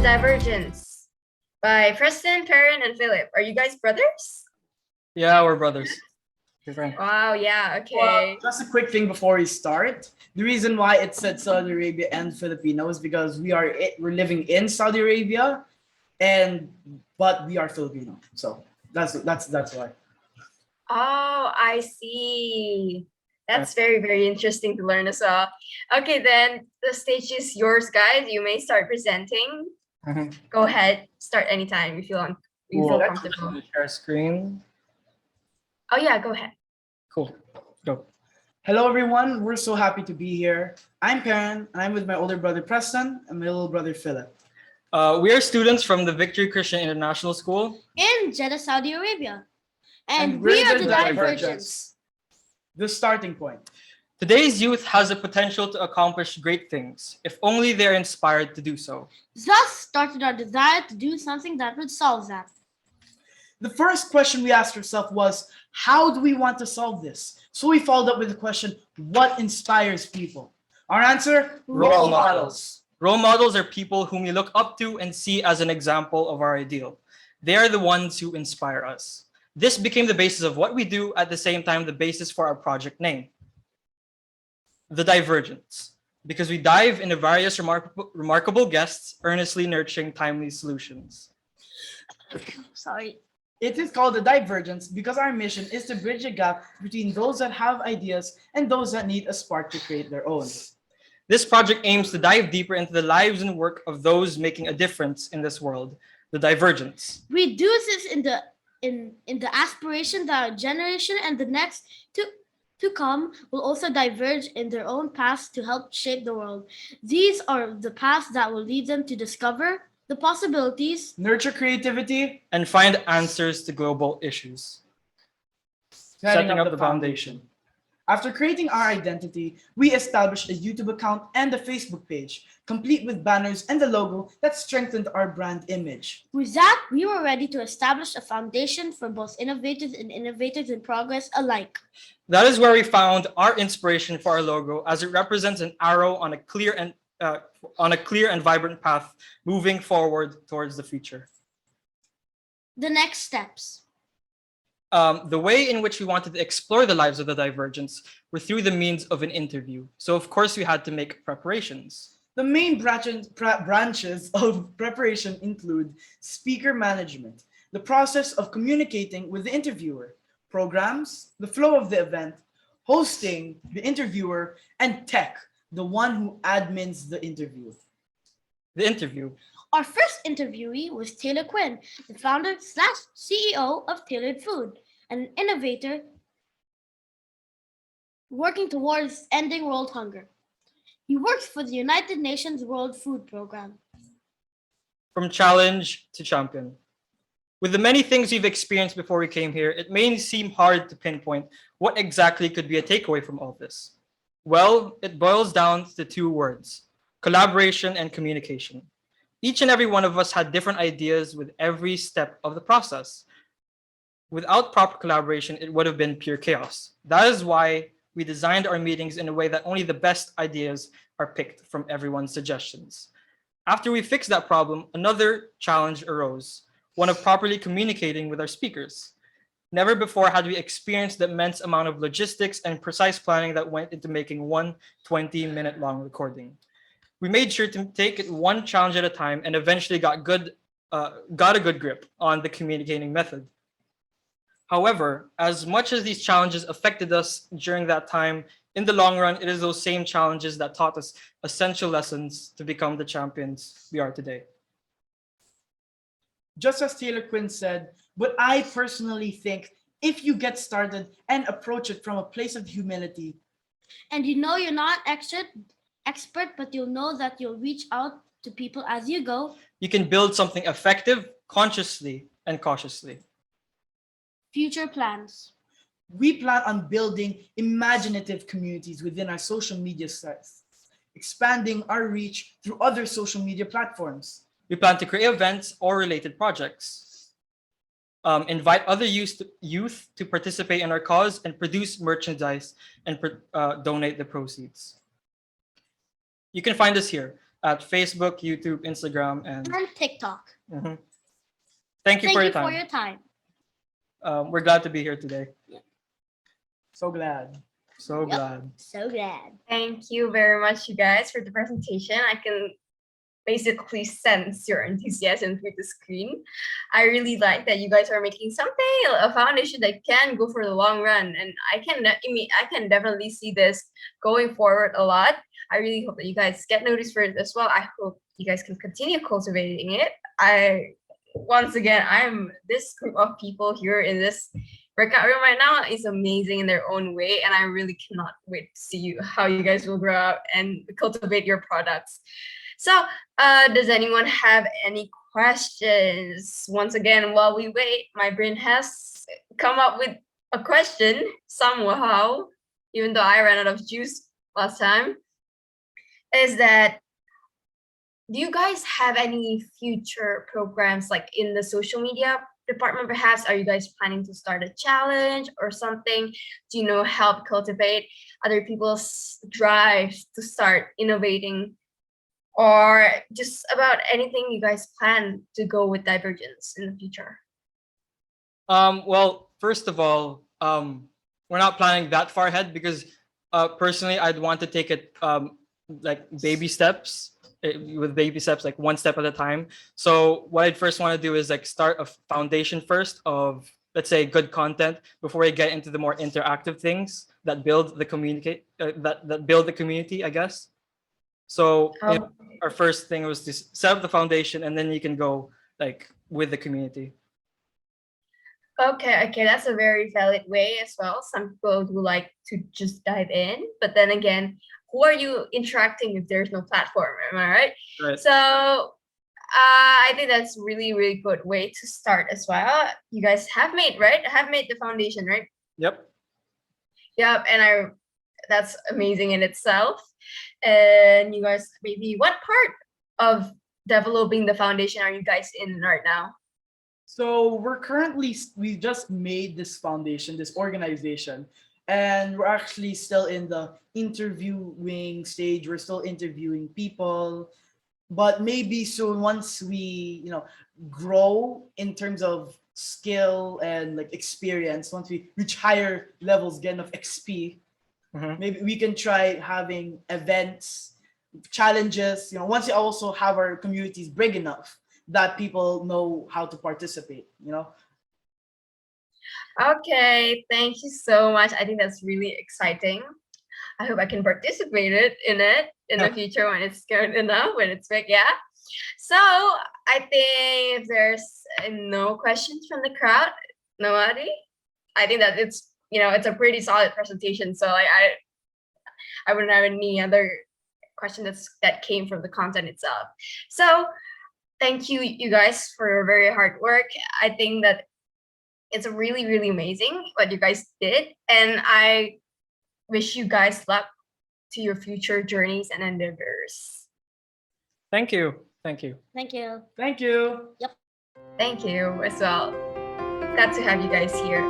Divrgents by Preston, Perrin, and Philip. Are you guys brothers? Yeah, we're brothers. Your friend. Wow, yeah, okay. Well, just a quick thing before we start. The reason why it said Saudi Arabia and Filipino is because we're living in Saudi Arabia, but we are Filipino. So that's why. Oh, I see. That's very, very interesting to learn as well. Okay, then the stage is yours, guys. You may start presenting. Go ahead. Start anytime you feel comfortable. Share screen. Oh yeah, go ahead. Cool. Go. Hello everyone, we're so happy to be here. I'm Perrin, and I'm with my older brother Preston and my little brother Philip. We are students from the Victory Christian International School in Jeddah, Saudi Arabia. And we are the Divrgents. The starting point. Today's youth has the potential to accomplish great things, if only they're inspired to do so. Thus started our desire to do something that would solve that. The first question we asked ourselves was, how do we want to solve this? So we followed up with the question, what inspires people? Our answer, role models. Role models are people whom we look up to and see as an example of our ideal. They are the ones who inspire us. This became the basis of what we do, at the same time the basis for our project name, the Divrgents, because we dive into various remarkable guests, earnestly nurturing timely solutions. Sorry. It is called the Divrgents because our mission is to bridge a gap between those that have ideas and those that need a spark to create their own. This project aims to dive deeper into the lives and work of those making a difference in this world, the Divrgents. We do this in the aspiration that our generation and the next to come will also diverge in their own paths to help shape the world. These are the paths that will lead them to discover the possibilities, nurture creativity, and find answers to global issues. Setting up the foundation. After creating our identity, we established a YouTube account and a Facebook page, complete with banners and the logo that strengthened our brand image. With that, we were ready to establish a foundation for both innovators and innovators in progress alike. That is where we found our inspiration for our logo, as it represents an arrow on a clear and vibrant path moving forward towards the future. The next steps. The way in which we wanted to explore the lives of the Divrgents were through the means of an interview. So of course we had to make preparations. The main branches of preparation include speaker management, the process of communicating with the interviewer, programs, the flow of the event, hosting, the interviewer, and tech, the one who admins the interview. The interview. Our first interviewee was Taylor Quinn, the founder/CEO of Tailored Food, an innovator working towards ending world hunger. He works for the United Nations World Food Program. From challenge to champion. With the many things we've experienced before we came here, it may seem hard to pinpoint what exactly could be a takeaway from all this. Well, it boils down to two words: collaboration and communication. Each and every one of us had different ideas with every step of the process. Without proper collaboration, it would have been pure chaos. That is why we designed our meetings in a way that only the best ideas are picked from everyone's suggestions. After we fixed that problem, another challenge arose, one of properly communicating with our speakers. Never before had we experienced the immense amount of logistics and precise planning that went into making one 20-minute long recording. We made sure to take it one challenge at a time and eventually got a good grip on the communicating method. However, as much as these challenges affected us during that time, in the long run, it is those same challenges that taught us essential lessons to become the champions we are today. Just as Taylor Quinn said, but I personally think if you get started and approach it from a place of humility, and you know you're not expert, but you'll know that you'll reach out to people as you go, you can build something effective, consciously and cautiously. Future plans. We plan on building imaginative communities within our social media sites, expanding our reach through other social media platforms. We plan to create events or related projects, invite other youth to participate in our cause, and produce merchandise and donate the proceeds. You can find us here. at Facebook, YouTube, Instagram, and TikTok. Mhm. Thank you Thank for you your time. for your time. We're glad to be here today. So glad. So Yep. glad. So glad. Thank you very much, you guys, for the presentation. I can basically sense your enthusiasm through the screen. I really like that you guys are making something, a foundation that can go for the long run, and I can definitely see this going forward a lot. I really hope that you guys get noticed for it as well. I hope you guys can continue cultivating it. I'm this group of people here in this breakout room right now is amazing in their own way, and I really cannot wait to see how you guys will grow up and cultivate your products. So, does anyone have any questions? Once again, while we wait, my brain has come up with a question somehow, even though I ran out of juice last time. Is that, do you guys have any future programs like in the social media department? Perhaps are you guys planning to start a challenge or something to help cultivate other people's drive to start innovating, or just about anything you guys plan to go with Divergence in the future? Well, first of all, we're not planning that far ahead because personally, I'd want to take it like baby steps, with baby steps, like one step at a time. So what I'd first want to do is like start a foundation first of, let's say, good content before I get into the more interactive things that build the that build the community, I guess. So our first thing was to set up the foundation, and then you can go like with the community. Okay, that's a very valid way as well. Some people do like to just dive in, but then again, who are you interacting if there's no platform? Am I right? Right. So I think that's really, really good way to start as well. You guys have made the foundation, right? Yep. Yep, and that's amazing in itself. And you guys, maybe what part of developing the foundation are you guys in right now? So we just made this foundation, this organization, and we're actually still in the interviewing stage. We're still interviewing people, but maybe soon, once we, grow in terms of skill and like experience, once we reach higher levels again of XP, maybe we can try having events, challenges. Once we also have our communities big enough that people know how to participate. Okay, thank you so much. I think that's really exciting. I hope I can participate in the future when it's good enough, when it's big, yeah. So I think if there's no questions from the crowd, nobody, I think that it's a pretty solid presentation. So I wouldn't have any other question that came from the content itself. So thank you guys for your very hard work. I think that it's really, really amazing what you guys did, and I wish you guys luck to your future journeys and endeavors. Thank you. Thank you. Thank you. Thank you. Yep. Thank you as well. Glad to have you guys here.